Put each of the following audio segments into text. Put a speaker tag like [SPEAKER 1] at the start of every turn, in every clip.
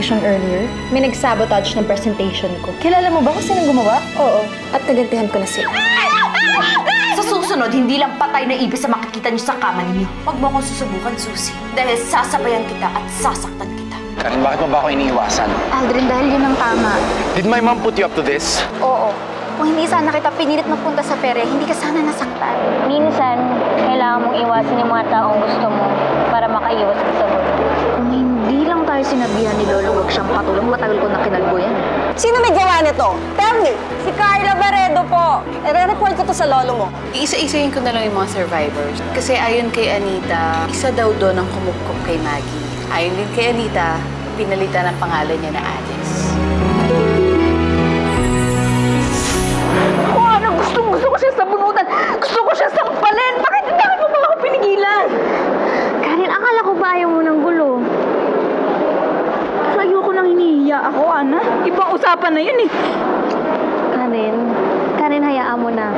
[SPEAKER 1] presentation earlier? May nag-sabotage ng presentation ko. Kilala mo ba kung sinong gumawa? Oo. At nagantihan ko na sila.
[SPEAKER 2] Sa susunod, hindi lang patay na ibis sa makikita niyo sa kama ninyo. Huwag mo akong susubukan, Susie. Dahil sasabayan kita at sasaktan kita.
[SPEAKER 3] Karen, bakit mo ba ako iniiwasan?
[SPEAKER 1] Aldrin, dahil yun ang tama.
[SPEAKER 3] Did my mom put you up to this?
[SPEAKER 1] Oo. Kung hindi sana kita pinilit magpunta sa pere, hindi ka sana nasaktan.
[SPEAKER 4] Minsan, kailangan mong iwasan yung mga taong gusto mo para makaiwas ka sa gulo.
[SPEAKER 1] Kung hindi lang tayo sinabihan ni Lolo, huwag siyang patulong. Matagal ko na kinalbo yan.
[SPEAKER 5] Sino may gawa nito? Tell me! Si Carla Barredo po. I-report ko to sa lolo mo.
[SPEAKER 6] Iisa-isayin ko na lang yung mga survivors. Kasi ayon kay Anita, isa daw doon ang kumupkop kay Maggie. Ayon din kay Anita, pinalitan ang pangalan niya na Alice.
[SPEAKER 5] Gusto ko siya sabunutan. Gusto ko siya sampalin. Bakit mo ba ako pinigilan?
[SPEAKER 4] Karen, akala ko ba ayaw mo ng gulo?
[SPEAKER 5] Ayoko nang hinihiya ako, Ana. Ibang usapan na yun eh.
[SPEAKER 4] Karen, hayaan mo na.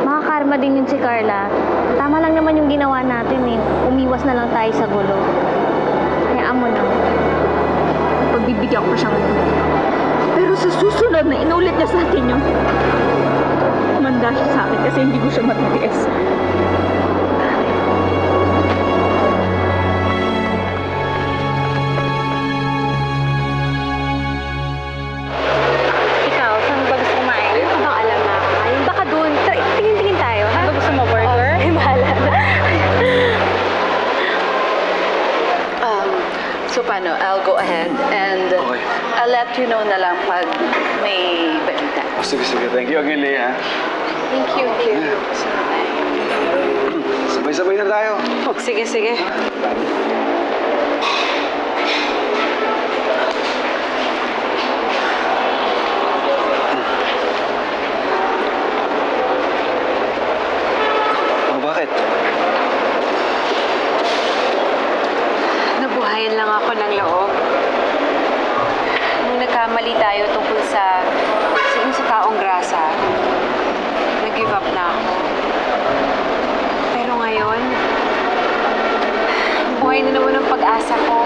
[SPEAKER 4] Makakarma din yun si Carla. Tama lang naman yung ginawa natin eh. Umiwas na lang tayo sa gulo. Hayaan mo na.
[SPEAKER 5] Pagbibigyan ko siyang pero sa susunod na inulit niya sa akin yung manda siya sa akin kasi hindi ko siya matitiis.
[SPEAKER 4] Ikaw, saan ba gusto kumain? Ano ba bang alam na kakain? Baka doon. Tingin-tingin tayo, ha?
[SPEAKER 6] Ano gusto mo, burger?
[SPEAKER 4] Ay, bahala na.
[SPEAKER 6] So paano? I'll go ahead and
[SPEAKER 3] Okay.
[SPEAKER 6] I'll let you know na lang pag may balita.
[SPEAKER 3] Sige. Thank you again, Leah.
[SPEAKER 6] Thank you.
[SPEAKER 3] Sabay-sabay na tayo.
[SPEAKER 6] Sige.
[SPEAKER 3] Oh, bakit?
[SPEAKER 6] Nabuhayan lang ako ng loob. Nung nagkamali tayo tungkol sa taong grasa, nag-give up na ako. Pero ngayon, buhay na naman ang pag-asa ko.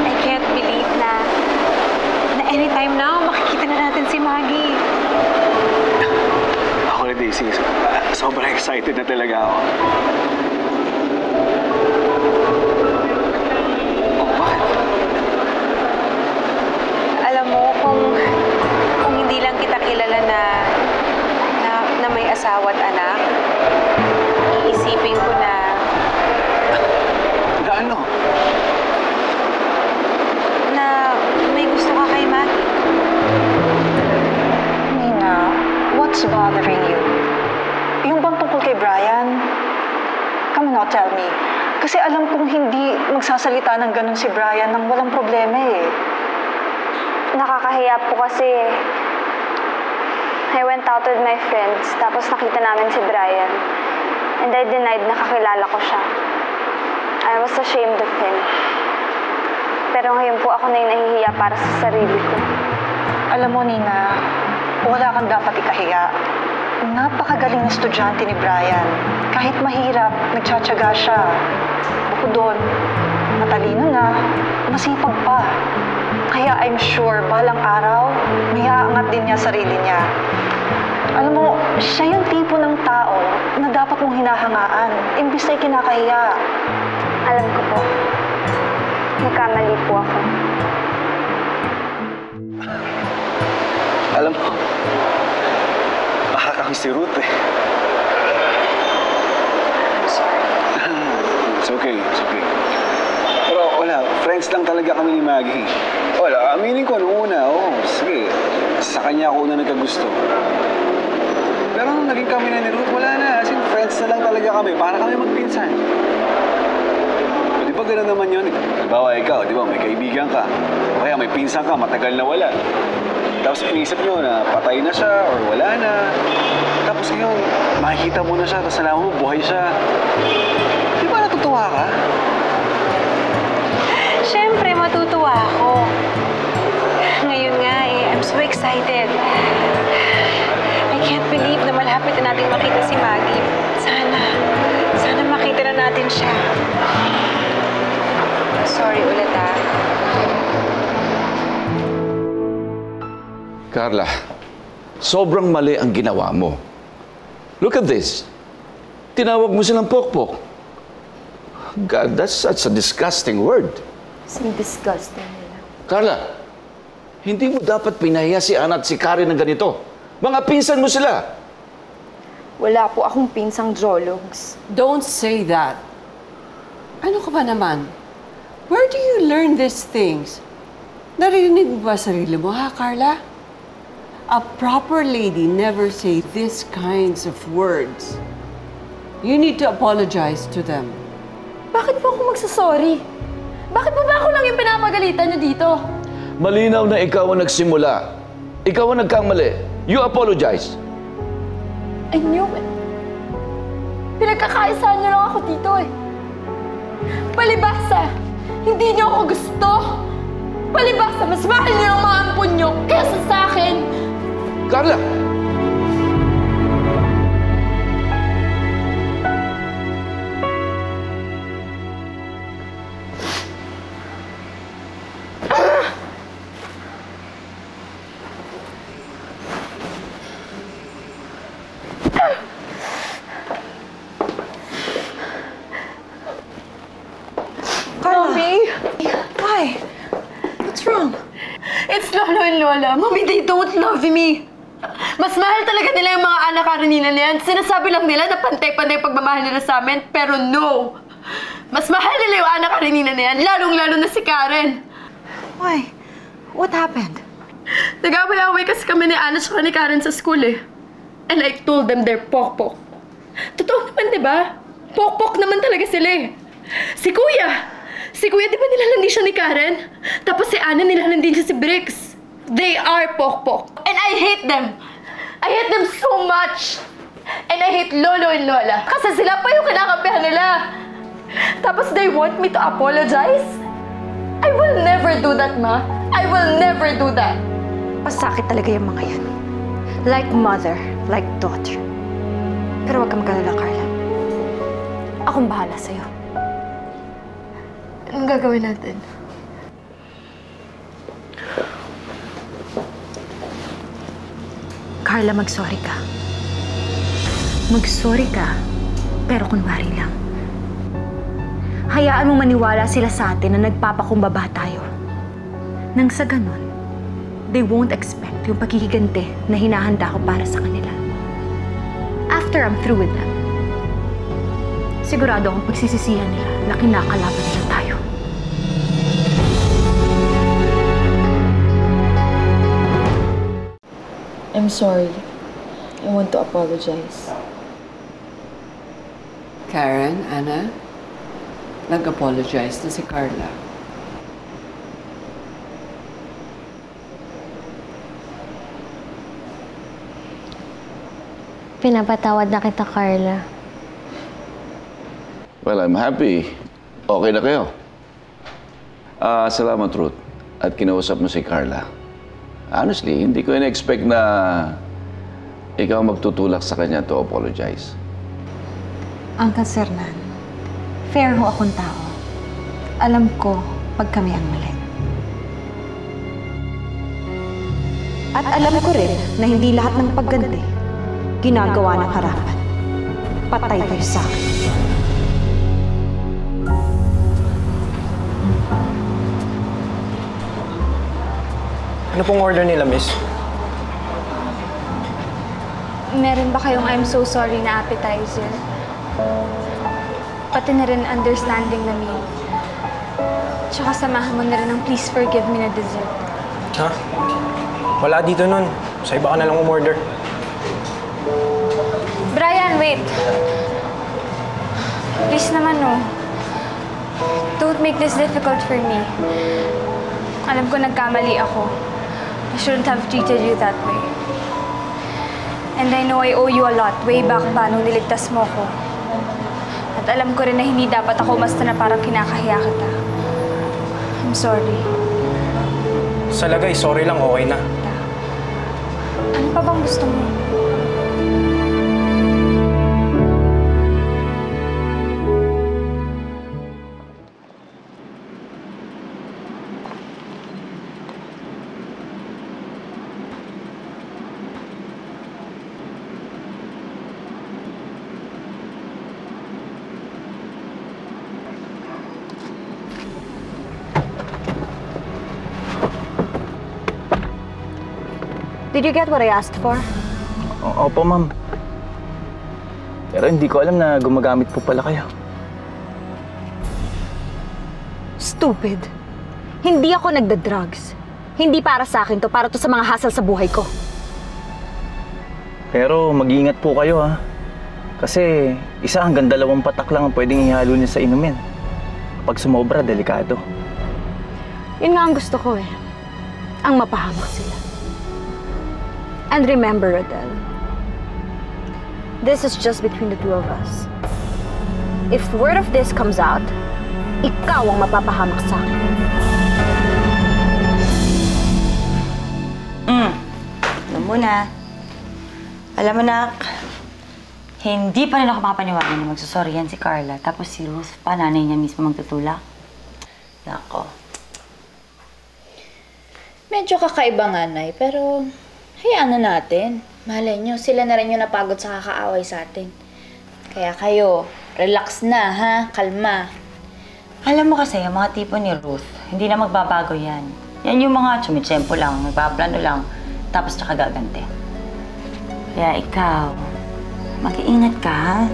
[SPEAKER 6] I can't believe na anytime now, makikita na natin si Maggie.
[SPEAKER 3] Ako rin, Daisy. Sobrang excited na talaga ako. Oh, bakit?
[SPEAKER 6] Alam mo, kung hindi lang kita kilala na may asawa at anak, iisipin ko na
[SPEAKER 3] Ano?
[SPEAKER 6] na may gusto ka kay Maggie.
[SPEAKER 5] Nina, what's bothering you? Yung bang tungkol kay Brian? Come now, tell me. Kasi alam kong hindi magsasalita ng ganun si Brian nang walang problema eh.
[SPEAKER 4] Nakakahiya po kasi I went out with my friends, tapos nakita namin si Brian. And I denied na kakilala ko siya. I was ashamed of him. Pero ngayon po ako na yung nahihiya para sa sarili ko.
[SPEAKER 5] Alam mo, Nina, wala kang dapat ikahiya. Napakagaling na estudyante ni Brian. Kahit mahirap, nagtsatsaga siya. Bukod doon, matalino na, masipag pa. Kaya I'm sure, balang araw, may aangat din niya sarili niya. Alam mo, siya yung tipo ng tao na dapat mong hinahangaan, imbis na kinakahiya.
[SPEAKER 4] Alam ko po. Nagkamali po ako.
[SPEAKER 3] Alam mo, baka kang si Ruth eh.
[SPEAKER 6] I'm sorry.
[SPEAKER 3] It's okay. Pero wala, friends lang talaga kami ni Maggie. Wala, aminin ko nung una, sige. Sa kanya ako una nagkagusto. Pero nung naging kami na ni Ruth, wala na. As in, friends na lang talaga kami. Para kami magpinsan. Di ba gano'n naman yun? Halimbawa ikaw, di ba, may kaibigan ka. O kaya may pinsan ka, matagal na wala. Tapos inisip nyo na patay na siya or wala na. Tapos ngayon, makikita mo na siya, tapos alam mo, buhay siya. Di ba natutuwa ka?
[SPEAKER 6] Siyempre, matutuwa ako. Ngayon nga I'm so excited. I can't believe na malapit na natin makita si Maggie. Sana makita na natin siya.
[SPEAKER 4] Sorry ulit ah.
[SPEAKER 7] Carla, sobrang mali ang ginawa mo. Look at this. Tinawag mo silang pokpok. God, that's such a disgusting word.
[SPEAKER 1] Kasing disgusting nila.
[SPEAKER 7] Carla, hindi mo dapat pinahiya si Ana at si Karen ng ganito. Mga pinsan mo sila.
[SPEAKER 1] Wala po akong pinsang jologs.
[SPEAKER 8] Don't say that. Ano ka ba naman? Where do you learn these things? Narinig mo ba sarili mo, ha, Carla? A proper lady never say these kinds of words. You need to apologize to them.
[SPEAKER 1] Bakit po ako magsasorry? Bakit po ba ako lang yung pinapagalitan niyo dito?
[SPEAKER 7] Malinaw na ikaw ang nagsimula. Ikaw ang nagkamali. You apologize.
[SPEAKER 1] I knew it. Pinagkakaisaan niyo lang ako dito eh. Palibasa, hindi niyo ako gusto. Palibasa, mas mahal niyo ang mga ampon niyo kaysa sa akin.
[SPEAKER 7] Carla!
[SPEAKER 5] Why? What's wrong?
[SPEAKER 1] It's Lolo and Lola. Mommy, they don't love me. Mas mahal talaga nila yung mga anak karenina na yan. Sinasabi lang nila na pantay-pantay pagmamahal nila sa amin, pero no. Mas mahal nila yung anak karenina na yan, lalong-lalo na si Karen.
[SPEAKER 5] Why? What happened?
[SPEAKER 1] Nag-away-away kasi kami ni Ana at ni Karen sa school eh. And I told them they're pokpok. Totoo naman, di ba? Pokpok naman talaga sila eh. Si Kuya, di ba nilalandi siya ni Karen? Tapos si Ana nilalandi siya si Briggs. They are pokpok. And I hate them. I hate them so much. And I hate Lolo and Lola. Kasi sila pa yung kinakampihan nila. Tapos they want me to apologize? I will never do that, Ma. I will never do that.
[SPEAKER 4] Pasakit talaga yung mga yan. Like mother, like daughter. Pero huwag kang magalala, Carla. Akong bahala sa'yo.
[SPEAKER 1] Anong gagawin natin?
[SPEAKER 4] Carla, mag-sorry ka. Mag-sorry ka, pero kunwari lang. Hayaan mo maniwala sila sa atin na nagpapakumbaba tayo. Nang sa ganun, they won't expect yung paghihiganti na hinahanda ko para sa kanila. After I'm through with them, sigurado akong pagsisisihan nila na kinakalaban nila tayo.
[SPEAKER 1] I'm sorry. I want to apologize.
[SPEAKER 8] Karen, Anna, nag-apologize na si Carla.
[SPEAKER 9] Pinapatawad na kita, Carla.
[SPEAKER 7] Well, I'm happy. Okay na kayo. Salamat, Ruth. At kinausap mo si Carla. Honestly, hindi ko in-expect na ikaw magtutulak sa kanya to apologize.
[SPEAKER 5] Uncle Sernan, fair ho akong tao. Alam ko pag kami ang mali.
[SPEAKER 4] At alam ko rin na hindi lahat ng pagganti ginagawa ng harapan. Patay kayo sa akin.
[SPEAKER 10] Ano pong order nila, miss?
[SPEAKER 4] Meron ba kayong I'm so sorry na appetizer? Pati na rin understanding na meal. Tsaka samahan mo na rin ng please forgive me na dessert.
[SPEAKER 10] Ha? Wala dito nun. Sa iba ka na lang umorder.
[SPEAKER 4] Brian, wait! Please naman, no. Don't make this difficult for me. Alam ko nagkamali ako. I shouldn't have treated you that way. And I know I owe you a lot, way back pa nung niligtas mo ko. At alam ko rin na hindi dapat ako basta na parang kinakahiya kita. I'm sorry.
[SPEAKER 10] Sa lagay, sorry lang, okay na.
[SPEAKER 4] Ano pa bang gusto mo?
[SPEAKER 2] Did you get what I asked for?
[SPEAKER 10] Opo, ma'am. Pero hindi ko alam na gumagamit po pala kayo.
[SPEAKER 2] Stupid. Hindi ako nagda-drugs. Hindi para sa akin to, para to sa mga hassle sa buhay ko.
[SPEAKER 10] Pero mag-iingat po kayo, ha? Kasi isa hanggang 2 patak lang ang pwedeng ihalo niya sa inumin. Kapag sumobra, delikado.
[SPEAKER 2] Yun nga ang gusto ko eh. Ang mapahamak sila. And remember, Rodel, this is just between the two of us. If word of this comes out, ikaw ang mapapahamak sa akin.
[SPEAKER 11] Alam mo, nak, hindi pa rin ako makapaniwala na magsusorry yan si Carla. Tapos si Ruth pa, nanay niya mismo magtutulak. Nako.
[SPEAKER 6] Medyo kakaiba nga, Nay, pero hayaan na natin. Malay nyo, sila na rin yung napagod sa kakaaway sa atin. Kaya kayo, relax na, ha? Kalma.
[SPEAKER 11] Alam mo kasi, yung mga tipo ni Ruth, hindi na magbabago yan. Yan yung mga tsumitsempo lang, nagpaplano lang, tapos tsaka gagante. Kaya ikaw, mag-iingat ka, ha?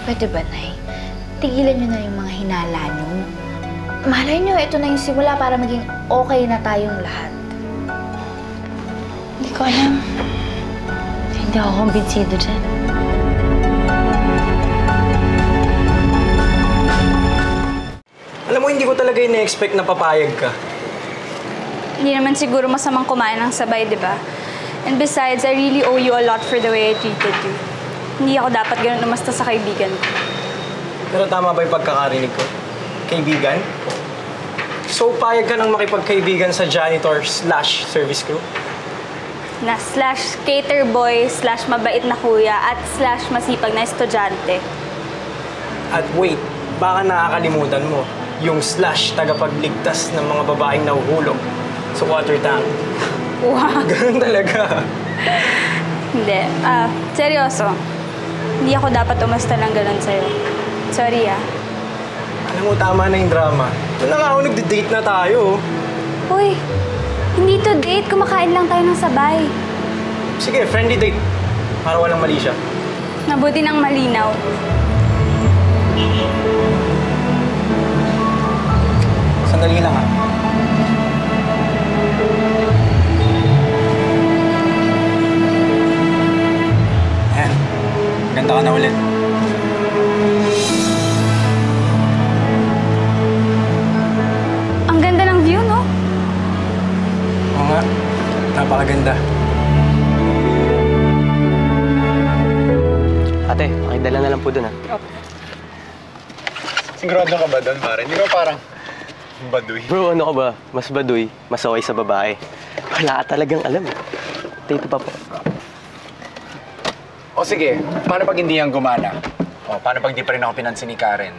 [SPEAKER 6] Pwede ba, Nay? Tigilan nyo na yung mga hinala nyo. Malay nyo, ito na yung simula para maging okay na tayong lahat.
[SPEAKER 11] Hindi ko alam. Hindi ako kumbinsido dyan.
[SPEAKER 10] Alam mo, hindi ko talaga ina-expect na papayag ka.
[SPEAKER 4] Hindi naman siguro masamang kumain ng sabay, di ba? And besides, I really owe you a lot for the way I treated you. Hindi ako dapat ganun umasta sa kaibigan ko.
[SPEAKER 10] Pero tama ba yung pagkakarinig ko? Kaibigan? So, payag ka nang makipagkaibigan sa janitor/service crew?
[SPEAKER 4] Na /cater boy, /mabait na kuya, at /masipag na estudyante.
[SPEAKER 10] At wait, baka nakakalimutan mo yung /tagapagligtas ng mga babaeng nahuhulog sa water tank.
[SPEAKER 4] Wow!
[SPEAKER 10] Ganun talaga.
[SPEAKER 4] Hindi. Seryoso. Hindi ako dapat umasta ng ganun sa'yo. Sorry,
[SPEAKER 10] Alam mo, tama na yung drama. Ito na nga ako, nagde-date na tayo.
[SPEAKER 4] Uy, hindi to date. Kumakain lang tayo ng sabay.
[SPEAKER 10] Sige, friendly date. Para walang mali siya.
[SPEAKER 4] Mabuti ng malinaw.
[SPEAKER 10] Sandali lang, ha? Ayan. Ganda ka na ulit.
[SPEAKER 4] Ang ganda ng view, no?
[SPEAKER 10] Oo nga. Napakaganda. Ate, pakidala na lang po dun, ha?
[SPEAKER 3] Sigurado ka ba doon, pare? Hindi ka parang baduy.
[SPEAKER 10] Bro, ano ka ba? Mas baduy, masaway sa babae. Wala ka talagang alam, eh. Dito pa po.
[SPEAKER 3] O sige, paano pag hindi yan gumana? O, paano pag di pa rin ako pinansin ni Karen?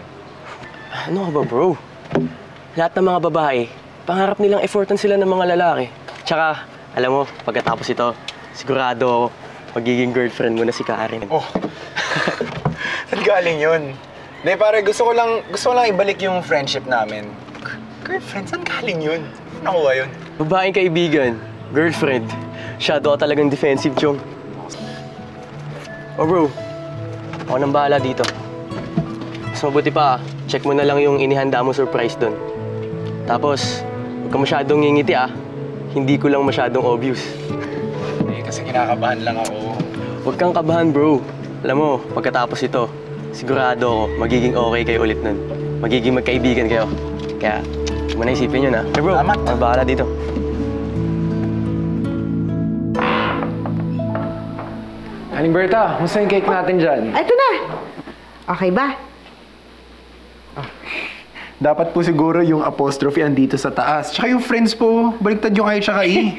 [SPEAKER 10] Ano ka ba, bro? Lahat ng mga babae, pangarap nilang effortan sila ng mga lalaki. Tsaka, alam mo, pagkatapos ito, sigurado ako, magiging girlfriend mo na si Karen.
[SPEAKER 3] Oh, saan galing yun? Hindi, pare, gusto ko lang ibalik yung friendship namin. Girlfriend, saan galing yun? Nakuha yun.
[SPEAKER 10] Babaeng kaibigan, girlfriend. Shadow ka talagang defensive, Chong. Oh, bro. Ako nang bahala dito. Mas mabuti pa, check mo na lang yung inihanda mo surprise doon. Tapos, huwag ka masyadong ngingiti, Hindi ko lang masyadong obvious.
[SPEAKER 3] Kasi kinakabahan lang ako.
[SPEAKER 10] Huwag kang kabahan, bro. Alam mo, pagkatapos ito, sigurado ako, magiging okay kayo ulit nun. Magiging magkaibigan kayo. Kaya, huwag mo na isipin yun, Hey, bro,
[SPEAKER 3] Salamat.
[SPEAKER 10] ako bahala dito.
[SPEAKER 12] Aling Berta, musta yung cake natin dyan?
[SPEAKER 13] Ito na! Okay ba?
[SPEAKER 12] Dapat po siguro yung apostrophe andito sa taas. Tsaka yung friends po, baliktad yung I tsaka E.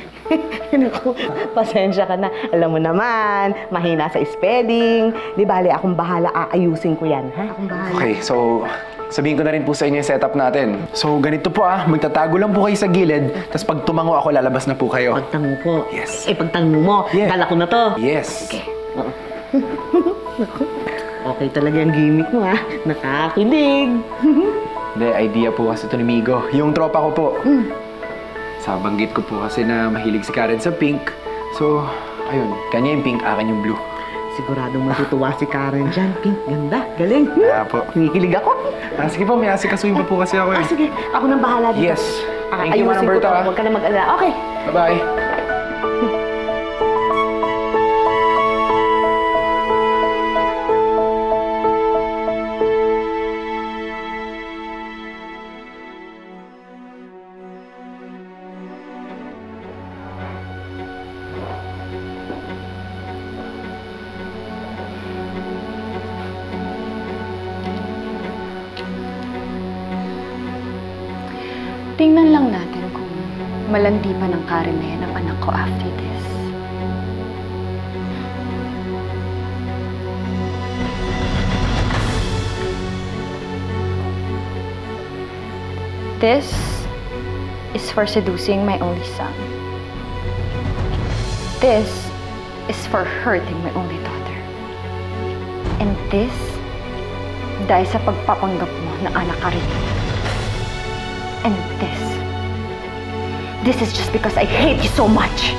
[SPEAKER 13] Naku, pasensya ka na. Alam mo naman, mahina sa spelling. Di bale, akong bahala, aayusin ko yan, ha? Akong bahala.
[SPEAKER 12] Okay, so sabihin ko na rin po sa inyo yung setup natin. So ganito po magtatago lang po kayo sa gilid, tapos pag tumango ako, lalabas na po kayo.
[SPEAKER 13] Pagtango po?
[SPEAKER 12] Yes.
[SPEAKER 13] Pagtango mo,
[SPEAKER 12] Yeah.
[SPEAKER 13] kala ko na to.
[SPEAKER 12] Yes.
[SPEAKER 13] Okay. Oo. Okay talaga ang gimmick mo, ha? Nakakilig.
[SPEAKER 12] Hindi, idea po kasi ito ni Migo. Yung tropa ko po. Sa banggit ko po kasi na mahilig si Karen sa pink. So, ayun. Kanya yung pink, akin yung blue.
[SPEAKER 13] Siguradong matutuwa si Karen dyan. Pink, ganda, galing.
[SPEAKER 12] Kaya po.
[SPEAKER 13] Kinikilig ako.
[SPEAKER 12] Sige po, may asikasuhin pa po kasi ako eh.
[SPEAKER 13] Sige, ako nang bahala dito.
[SPEAKER 12] Yes. Thank you, Manang
[SPEAKER 13] Ayusin ko
[SPEAKER 12] Berta.
[SPEAKER 13] to. Huwag ka na mag-alala. Okay.
[SPEAKER 12] Bye-bye.
[SPEAKER 1] Tingnan lang natin kung malandi pa ng Karen na yan ang anak ko after this. This is for seducing my only son. This is for hurting my only daughter. And this, dahil sa pagpapanggap mo na anak ka rin. And this is just because I hate you so much.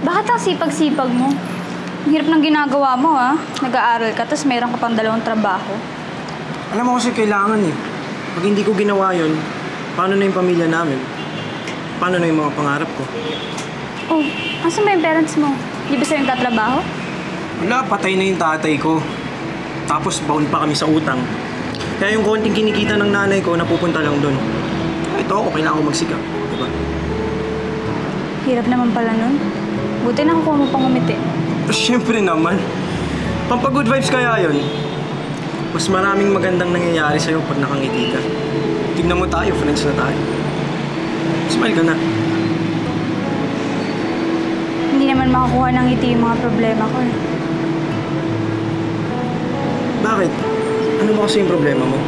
[SPEAKER 14] Bakit ang sipag-sipag mo? Ang hirap ng ginagawa mo, ha? Nag-aaral ka, tapos mayroon ka pang 2 trabaho.
[SPEAKER 10] Alam mo kasi kailangan eh. Pag hindi ko ginawa yun, paano na yung pamilya namin? Paano na yung mga pangarap ko?
[SPEAKER 14] Oh, asan ba yung parents mo? Di ba sila nagtatrabaho?
[SPEAKER 10] Wala, patay na yung tatay ko. Tapos baon pa kami sa utang. Kaya yung konting kinikita ng nanay ko, napupunta lang doon. Ito ako, kailangan ko magsikap. Diba?
[SPEAKER 14] Hirap naman pala nun. Buti nakukuha mo pang umiti.
[SPEAKER 10] Siyempre naman. Pampag-good vibes kaya yun. Mas maraming magandang nangyayari sa'yo pag nakangiti ka. Tignan mo tayo, friends na tayo. Smile ka na.
[SPEAKER 14] Hindi naman makakuha ng ngiti yung mga problema ko eh.
[SPEAKER 10] Bakit? Ano ba kasi yung problema mo?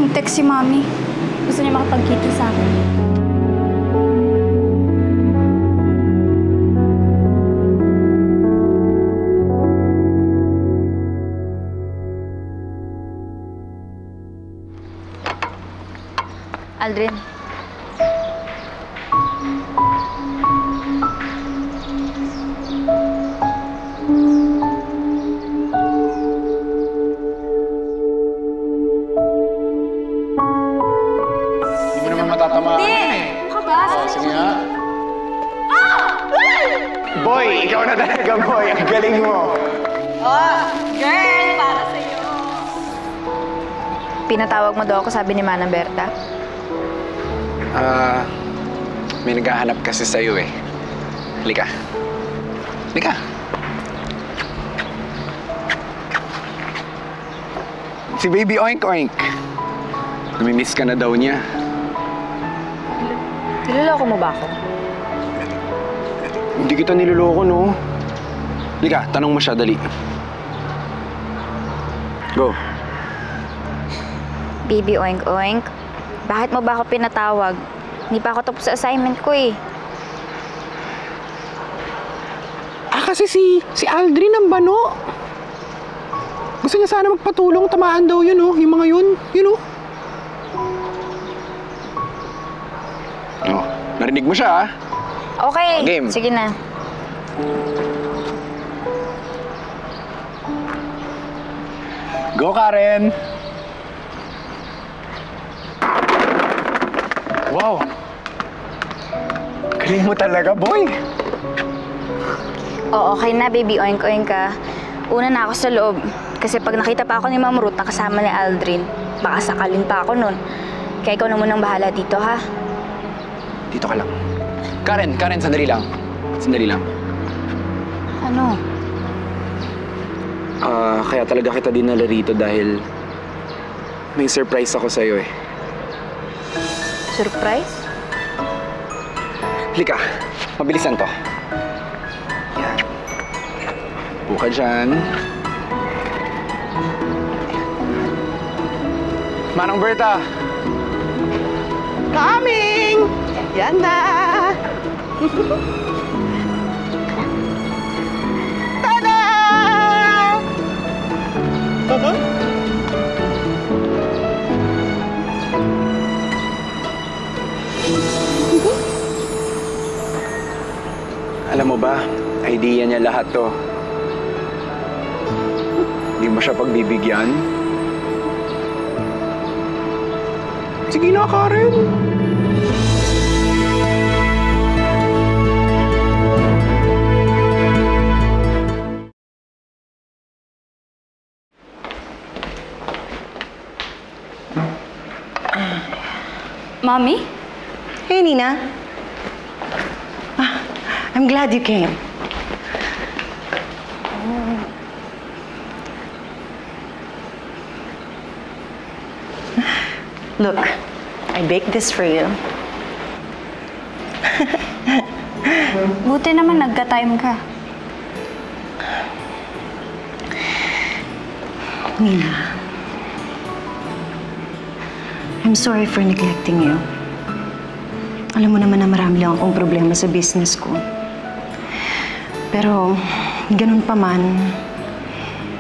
[SPEAKER 14] Nag-text si Mami. Gusto niya makapagkita sa akin.
[SPEAKER 6] Aldrin.
[SPEAKER 12] Hindi mo naman matatamaan eh.
[SPEAKER 14] Ano ka ba?
[SPEAKER 12] Sige nga. Boy, ikaw na talaga, boy. Ang galing mo.
[SPEAKER 14] Oh, girl! Para sa'yo.
[SPEAKER 6] Pinatawag mo daw ako, sabi ni Manang Berta.
[SPEAKER 12] May naghahanap kasi sa'yo eh. Halika. Halika. Si Baby Oink Oink. Namimiss ka na daw niya.
[SPEAKER 6] Niloloko mo ba ako?
[SPEAKER 12] Hindi kita niloloko, no? Halika, tanong mo siya, dali. Go.
[SPEAKER 6] Baby Oink Oink, bakit mo ba ako pinatawag? Hindi pa ako tapos sa assignment ko eh.
[SPEAKER 12] Kasi si Aldrin ang bano. Gusto niya sana magpatulong, tamaan daw yun, oh. Yung mga yun, oh. Oh, narinig mo siya, ah.
[SPEAKER 6] Okay,
[SPEAKER 12] Game.
[SPEAKER 6] sige na.
[SPEAKER 12] Go, Karen! Wow! Galing mo talaga, boy!
[SPEAKER 6] Oo, okay na, Baby Oink Oink ka. Una na ako sa loob. Kasi pag nakita pa ako ni Ma'am Ruth na kasama ni Aldrin, baka sakalin pa ako nun. Kaya ikaw na munang bahala dito, ha?
[SPEAKER 12] Dito ka lang. Karen, sandali lang. Sandali lang.
[SPEAKER 6] Ano?
[SPEAKER 12] Kaya talaga kita dinala rito dahil may surprise ako sa'yo eh.
[SPEAKER 6] Surprise?
[SPEAKER 12] Halika, mabilisan to. Yan. Buka dyan. Manang Berta! Kami!
[SPEAKER 13] Ayan na! Tada!
[SPEAKER 3] Alam mo ba, idea niya lahat to. Hindi mo siya pagbibigyan.
[SPEAKER 12] Sige na, Karen.
[SPEAKER 14] Mommy?
[SPEAKER 13] Hey, Nina. I'm glad you came. Look, I baked this for you.
[SPEAKER 14] Buti naman nagka-time ka.
[SPEAKER 13] Nina, I'm sorry for neglecting you. Alam mo naman na marami lang akong problema sa business ko. Pero, ganun pa man,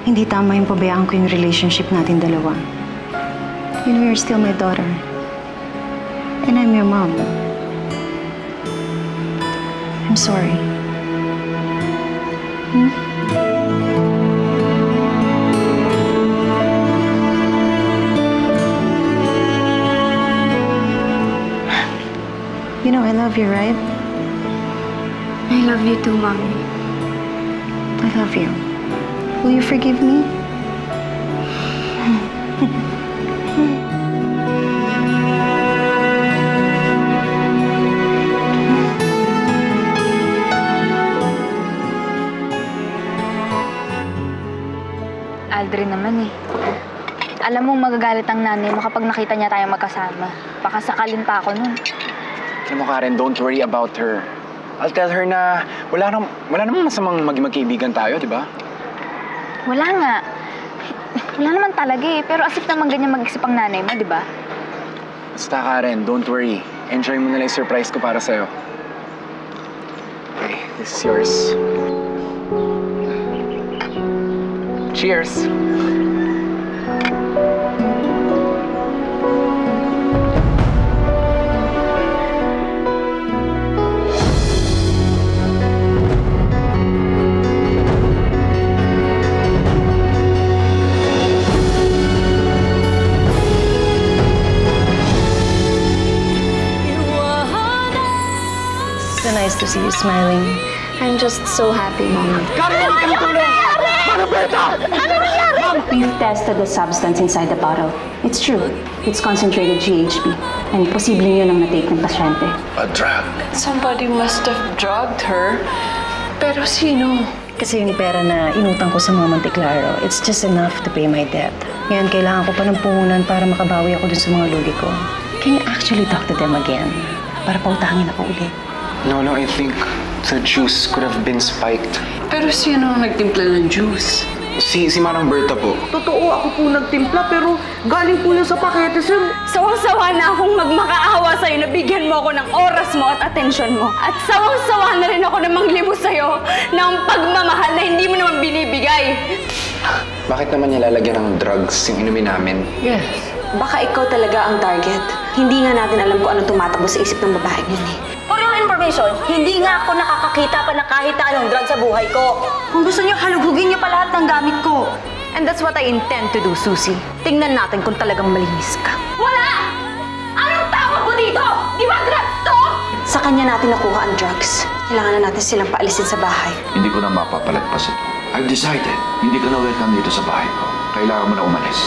[SPEAKER 13] hindi tama yung pabayaan ko yung relationship natin dalawa. You know, you're still my daughter. And I'm your mom. I'm sorry. You know, I love you, right?
[SPEAKER 14] I love you too, Mommy.
[SPEAKER 13] I love you. Will you forgive me?
[SPEAKER 6] Aldrin naman eh. Alam mong magagalit ang nanay mo kapag nakita niya tayong magkasama. Baka sakalin pa ako nun.
[SPEAKER 3] Alam mo, Karen, don't worry about her. I'll tell her na wala namang masamang magkaibigan tayo, di ba?
[SPEAKER 6] Wala nga. Wala naman talaga eh. Pero as if naman ganyan mag-isip ang nanay mo, di ba?
[SPEAKER 3] Basta, Karen, don't worry. Enjoy mo na lang yung surprise ko para sa'yo. Okay, this is yours. Cheers!
[SPEAKER 13] So nice to see you smiling.
[SPEAKER 4] I'm just so happy, Mommy.
[SPEAKER 15] We've tested the substance inside the bottle. It's true. It's concentrated GHB. And posibleng yun ang na-take ng pasyente.
[SPEAKER 7] A drug?
[SPEAKER 8] Somebody must have drugged her. Pero sino?
[SPEAKER 13] Kasi yung pera na inutang ko sa mga Monte Claro, it's just enough to pay my debt. Ngayon, kailangan ko pa ng puhunan para makabawi ako dun sa mga lugi ko. Can you actually talk to them again? Para pautangin ako ulit.
[SPEAKER 3] No, I think the juice could have been spiked.
[SPEAKER 8] Pero sino ang nagtimpla ng juice?
[SPEAKER 3] Si Manang Berta po.
[SPEAKER 13] Totoo, ako po nagtimpla, pero galing po yun sa pakete, sir.
[SPEAKER 14] Sawang-sawa na akong magmakaawa sa'yo na bigyan mo ako ng oras mo at atensyon mo. At sawang-sawa na rin ako na manglibo sa'yo ng pagmamahal na hindi mo naman binibigay.
[SPEAKER 3] Bakit naman niya lalagyan ng drugs yung inumin namin?
[SPEAKER 8] Yes.
[SPEAKER 2] Baka ikaw talaga ang target. Hindi nga natin alam kung anong tumatakbo sa isip ng babaeng yun eh.
[SPEAKER 11] For your information, hindi nga ako nakakakita pa na kahit na anong drug sa buhay ko. Kung gusto niyo, halugugin niyo pa lahat ng gamit ko.
[SPEAKER 2] And that's what I intend to do, Susie. Tingnan natin kung talagang malinis ka.
[SPEAKER 14] Wala! Anong tawag mo dito? Di ba drugs to?
[SPEAKER 2] Sa kanya natin nakuha ang drugs. Kailangan na natin silang paalisin sa bahay.
[SPEAKER 7] Hindi ko na mapapalagpas ito. I've decided, hindi ka na welcome dito sa bahay ko. Kailangan mo na umalis.